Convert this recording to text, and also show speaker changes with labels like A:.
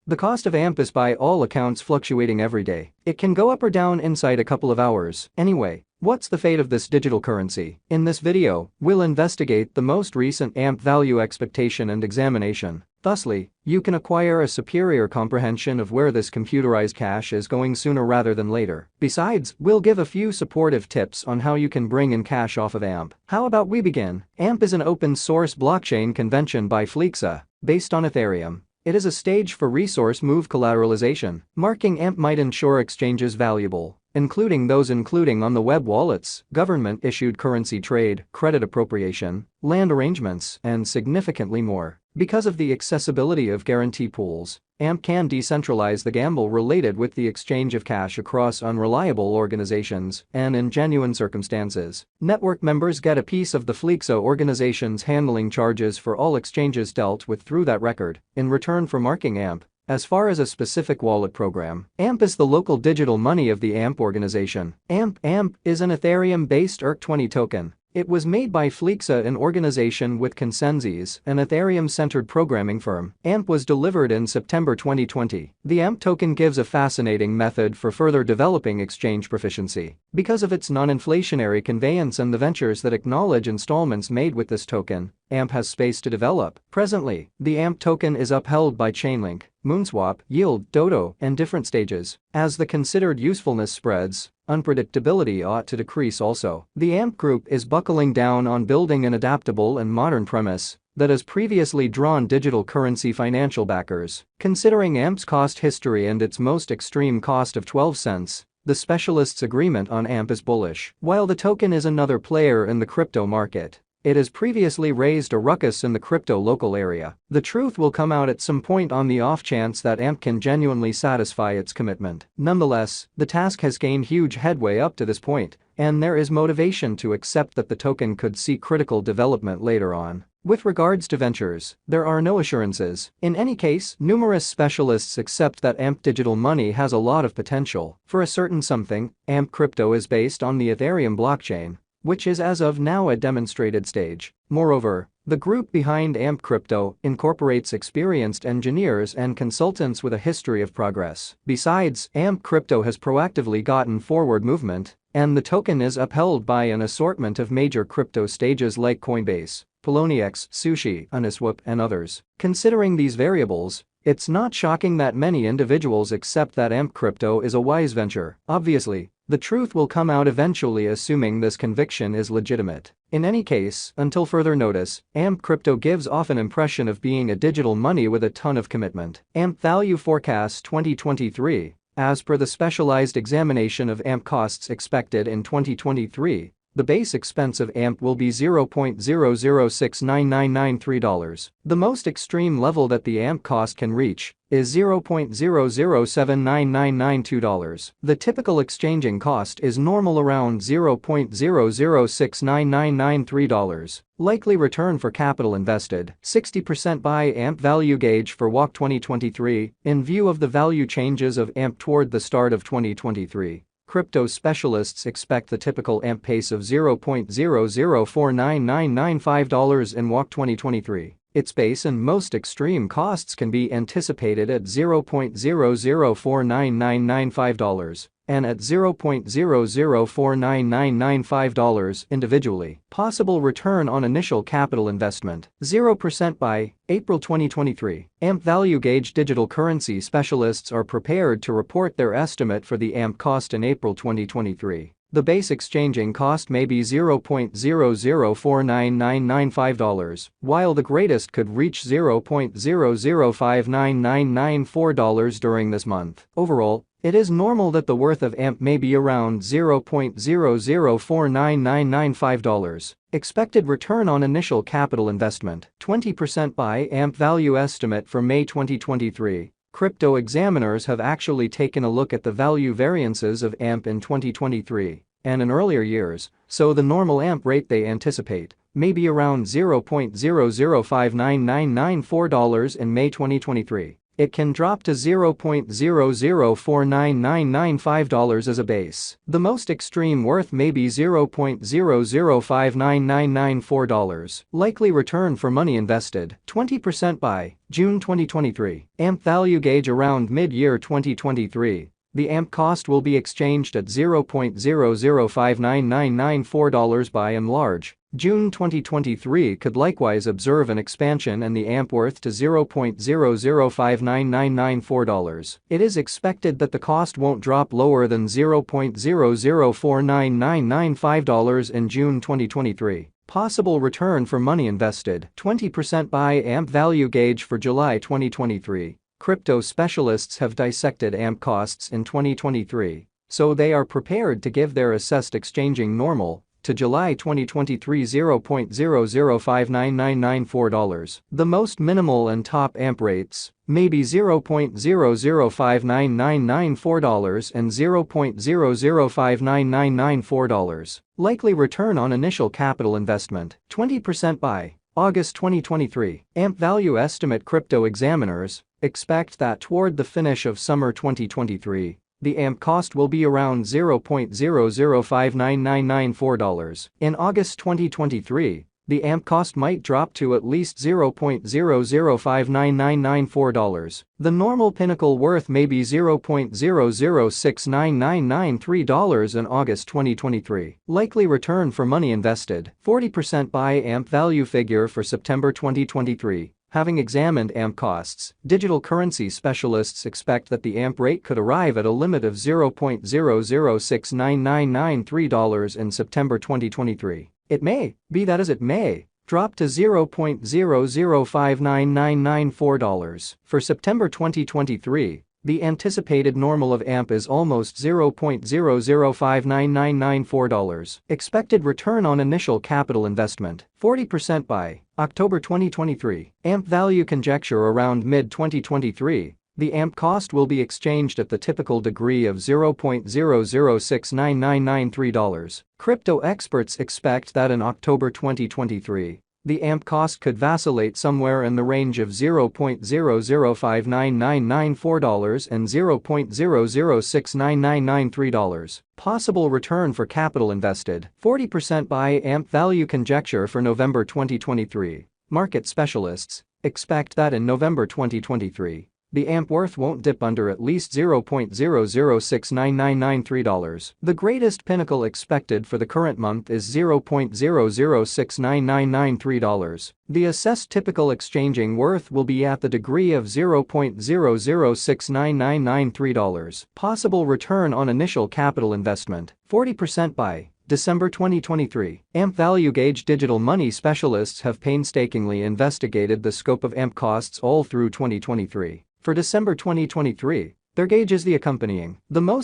A: The cost of AMP is by all accounts fluctuating every day. It can go up or down inside a couple of hours. Anyway, what's the fate of this digital currency? In this video, we'll investigate the most recent AMP value expectation and examination. Thusly, you can acquire a superior comprehension of where this computerized cash is going sooner rather than later. Besides, we'll give a few supportive tips on how you can bring in cash off of AMP. How about we begin? AMP is an open-source blockchain convention by Fleexa, based on Ethereum. It is a stage for resource move collateralization. Marking AMP might ensure exchanges valuable, including those on the web wallets, government-issued currency trade, credit appropriation, land arrangements, and significantly more. Because of the accessibility of guarantee pools, AMP can decentralize the gamble related with the exchange of cash across unreliable organizations and in genuine circumstances. Network members get a piece of the Fleexa organization's handling charges for all exchanges dealt with through that record, in return for marking AMP. As far as a specific wallet program, AMP is the local digital money of the AMP organization. AMP is an Ethereum-based ERC20 token. It was made by Fleexa, an organization with Consensus, an Ethereum-centered programming firm. AMP was delivered in September 2020. The AMP token gives a fascinating method for further developing exchange proficiency. Because of its non-inflationary conveyance and the ventures that acknowledge installments made with this token, AMP has space to develop. Presently, the AMP token is upheld by Chainlink, Moonswap, Yield, Dodo, and different stages. As the considered usefulness spreads, unpredictability ought to decrease also. The AMP group is buckling down on building an adaptable and modern premise that has previously drawn digital currency financial backers. Considering AMP's cost history and its most extreme cost of 12 cents, the specialists' agreement on AMP is bullish. While the token is another player in the crypto market, it has previously raised a ruckus in the crypto local area. The truth will come out at some point on the off chance that AMP can genuinely satisfy its commitment. Nonetheless, the task has gained huge headway up to this point, and there is motivation to accept that the token could see critical development later on. With regards to ventures, there are no assurances. In any case, numerous specialists accept that AMP digital money has a lot of potential. For a certain something, AMP crypto is based on the Ethereum blockchain, which is as of now a demonstrated stage. Moreover, the group behind AMP Crypto incorporates experienced engineers and consultants with a history of progress. Besides, AMP Crypto has proactively gotten forward movement, and the token is upheld by an assortment of major crypto stages like Coinbase, Poloniex, Sushi, Uniswap, and others. Considering these variables, it's not shocking that many individuals accept that AMP Crypto is a wise venture. Obviously, the truth will come out eventually, assuming this conviction is legitimate. In any case, until further notice, AMP Crypto gives off an impression of being a digital money with a ton of commitment. AMP Value Forecast 2023. As per the specialized examination of AMP costs expected in 2023, the base expense of AMP will be $0.0069993. The most extreme level that the AMP cost can reach is $0.0079992. The typical exchanging cost is normal around $0.0069993. Likely return for capital invested, 60% by AMP value gauge for WAC 2023, in view of the value changes of AMP toward the start of 2023. Crypto specialists expect the typical AMP pace of $0.0049995 in WAC 2023. Its base and most extreme costs can be anticipated at $0.0049995 and at $0.0049995 individually. Possible return on initial capital investment, 0% by April 2023. AMP value gauge digital currency specialists are prepared to report their estimate for the AMP cost in April 2023. The base exchanging cost may be $0.0049995, while the greatest could reach $0.0059994 during this month. Overall, it is normal that the worth of AMP may be around $0.0049995. Expected return on initial capital investment, 20% by AMP value estimate for May 2023. Crypto examiners have actually taken a look at the value variances of AMP in 2023 and in earlier years, so the normal AMP rate they anticipate may be around $0.0059994 in May 2023. it can drop to $0.00499995 as a base. The most extreme worth may be $0.00599994. Likely return for money invested, 20% by June 2023. AMP value gauge around mid-year 2023. The AMP cost will be exchanged at $0.00599994 by and large. June 2023 could likewise observe an expansion and the AMP worth to $0.00599994. It is expected that the cost won't drop lower than $0.00499995 in June 2023. Possible return for money invested, 20% by AMP value gauge for July 2023. Crypto specialists have dissected AMP costs in 2023, so they are prepared to give their assessed exchanging normal to July 2023 $0.00599994. The most minimal and top AMP rates may be $0.00599994 and $0.00599994. Likely return on initial capital investment, 20% by August 2023. AMP value estimate. Crypto examiners expect that toward the finish of summer 2023, the AMP cost will be around $0.00599994. In August 2023, the AMP cost might drop to at least $0.00599994. The normal pinnacle worth may be $0.00699993 in August 2023. Likely return for money invested, 40% by AMP value figure for September 2023. Having examined AMP costs, digital currency specialists expect that the AMP rate could arrive at a limit of $0.00699993 in September 2023. It may be that as it may drop to $0.00599994. For September 2023, the anticipated normal of AMP is almost $0.00599994. Expected return on initial capital investment, 40% by October 2023. AMP value conjecture around mid-2023. The AMP cost will be exchanged at the typical degree of $0.00699993. Crypto experts expect that in October 2023, the AMP cost could vacillate somewhere in the range of $0.00599994 and $0.00699993. Possible return for capital invested, 40% by AMP value conjecture for November 2023. Market specialists expect that in November 2023, the AMP worth won't dip under at least $0.00699993. The greatest pinnacle expected for the current month is $0.00699993. The assessed typical exchanging worth will be at the degree of $0.00699993. Possible return on initial capital investment, 40% by December 2023. AMP value gauge. Digital money specialists have painstakingly investigated the scope of AMP costs all through 2023. For December 2023, their gauge is the accompanying. The most